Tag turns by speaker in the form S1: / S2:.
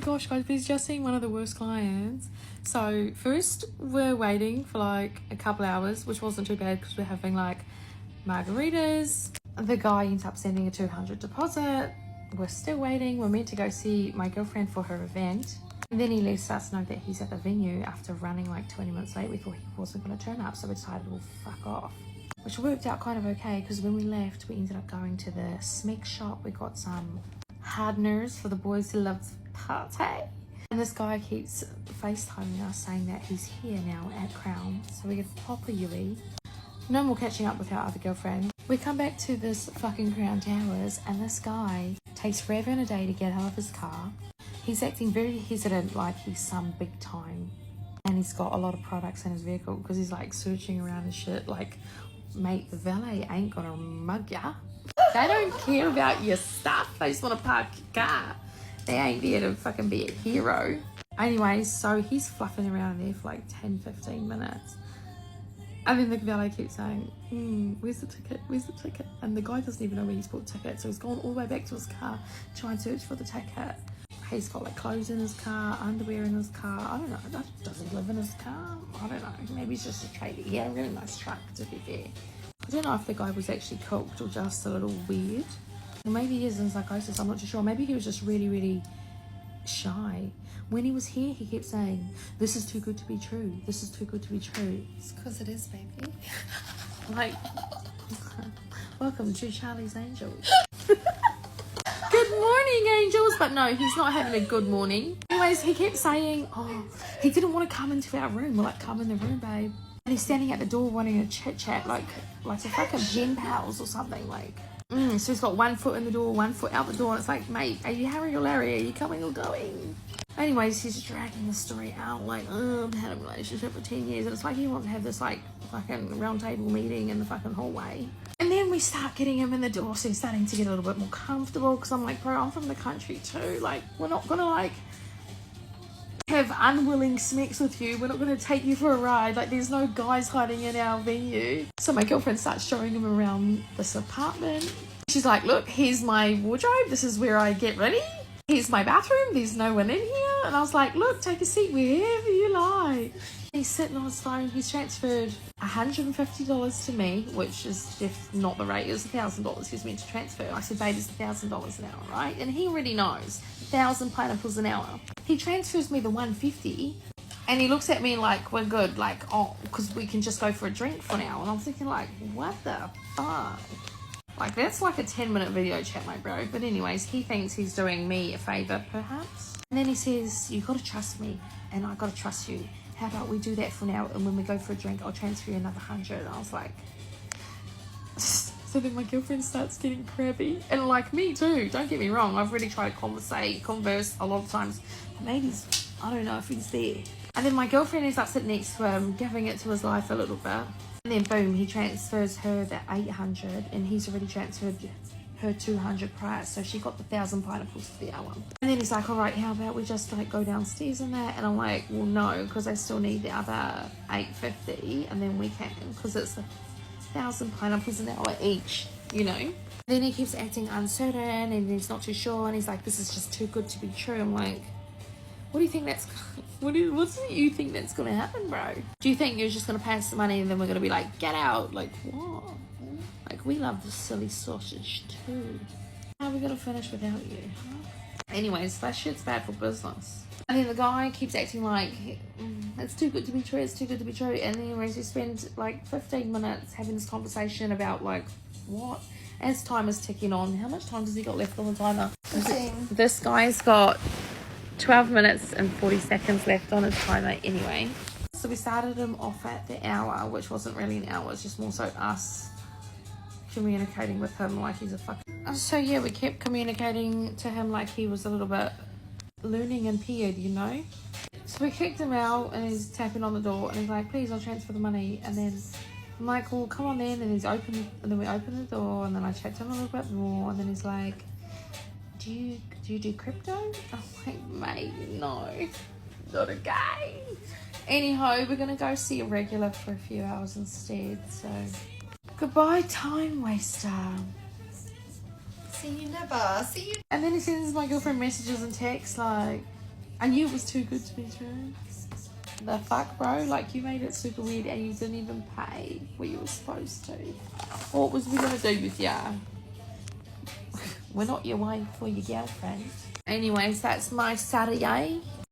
S1: my gosh, guys, we've just seen one of the worst clients. So first we're waiting for like a couple hours, which wasn't too bad because we're having like margaritas. The guy ends up sending a $200 deposit. We're still waiting. We're meant to go see my girlfriend for her event. And then he lets us know that he's at the venue after running like 20 minutes late. We thought he wasn't going to turn up, so we decided we'll fuck off. Which worked out kind of okay, because when we left, we ended up going to the Smek shop. We got some hardeners for the boys who love to party. And this guy keeps FaceTiming us saying that he's here now at Crown, so we get proper UE. No more catching up with our other girlfriend. We come back to this fucking Crown Towers, and this guy takes forever and a day to get out of his car. He's acting very hesitant, like he's some big time. And he's got a lot of products in his vehicle, because he's like searching around his shit like, mate, the valet ain't gonna mug ya. They don't care about your stuff. They just want to park your car. They ain't there to fucking be a hero. Anyways, so he's fluffing around there for like 10-15 minutes. And then the valet keeps saying, where's the ticket? Where's the ticket? And the guy doesn't even know where he's bought the ticket. So he's gone all the way back to his car to try and search for the ticket. He's got like clothes in his car, underwear in his car. I don't know. Does he live in his car? I don't know. Maybe it's just a tradie. He had a really nice truck, to be fair. I don't know if the guy was actually cooked or just a little weird. Or maybe he is in psychosis. I'm not too sure. Maybe he was just really, really shy. When he was here, he kept saying, this is too good to be true. This is too good to be true.
S2: It's because it is, baby.
S1: Like, welcome to Charlie's Angels. Good morning, angels. But no, he's not having a good morning. Anyways, he kept saying, oh, he didn't want to come into our room. We're like, come in the room, babe. And he's standing at the door wanting to chit chat like a fucking pen pals or something. Like, so he's got 1 foot in the door, 1 foot out the door. And it's like, mate, are you Harry or Larry? Are you coming or going? Anyways, he's dragging the story out like, oh, I've had a relationship for 10 years. And it's like he wants to have this like fucking round table meeting in the fucking hallway. And then we start getting him in the door, so he's starting to get a little bit more comfortable, because I'm like, bro, I'm from the country too. Like, we're not gonna like have unwilling smecks with you. We're not gonna take you for a ride. Like, there's no guys hiding in our venue. So my girlfriend starts showing him around this apartment. She's like, look, here's my wardrobe. This is where I get ready. Here's my bathroom. There's no one in here. And I was like, look, take a seat wherever you like. He's sitting on his phone. He's transferred $150 to me, which is if not the rate. It was $1,000 he was meant to transfer. I said, babe, it's $1,000 an hour, right? And he already knows 1,000 pineapples an hour. He transfers me the $150, and he looks at me like, we're good, like, oh, because we can just go for a drink for an hour. And I'm thinking like, what the fuck? Like, that's like a 10-minute video chat, my bro. But anyways, he thinks he's doing me a favor, perhaps. And then he says, you gotta trust me, and I gotta trust you. How about we do that for now, and when we go for a drink, I'll transfer you another 100. And I was like, so then my girlfriend starts getting crabby, and like me too. Don't get me wrong, I've really tried to converse a lot of times. Maybe I don't know if he's there. And then my girlfriend ends up sitting next to him, giving it to his life a little bit. And then boom, he transfers her the 800, and he's already transferred her 200 prior, so she got the 1,000 pineapples for the hour. And then he's like, all right, how about we just like go downstairs and that? And I'm like, well, no, because I still need the other 850, and then we can, because it's 1,000 pineapples an hour each, you know. Then he keeps acting uncertain, and he's not too sure, and he's like, this is just too good to be true. I'm like, what do you think that's what do you think that's gonna happen, bro? Do you think you're just gonna pay us the money and then we're gonna be like, get out? Like, what? Like, we love the silly sausage too. How are we gonna finish without you, huh? Anyways, that shit's bad for business. And then the guy keeps acting like, it's too good to be true, it's too good to be true. And anyways, we spend like 15 minutes having this conversation about like, what? As time is ticking on, how much time does he got left on the timer? This guy's got 12 minutes and 40 seconds left on his timer anyway. So we started him off at the hour, which wasn't really an hour, it's just more so us communicating with him like he's a fucking... So yeah, we kept communicating to him like he was a little bit learning impaired, you know? So we kicked him out, and he's tapping on the door, and he's like, please, I'll transfer the money. And then I'm like, well, come on then. And he's open, and then we open the door, and then I chat to him a little bit more, and then he's like, do you do crypto? I'm like, mate, no, not a guy. Anyhow, we're gonna go see a regular for a few hours instead, so goodbye, time waster.
S2: See you never. See you.
S1: And then he sends my girlfriend messages and texts like, I knew it was too good to be true. The fuck, bro? Like, you made it super weird and you didn't even pay what you were supposed to. What was we gonna do with ya? We're not your wife or your girlfriend. Anyways, that's my Saturday.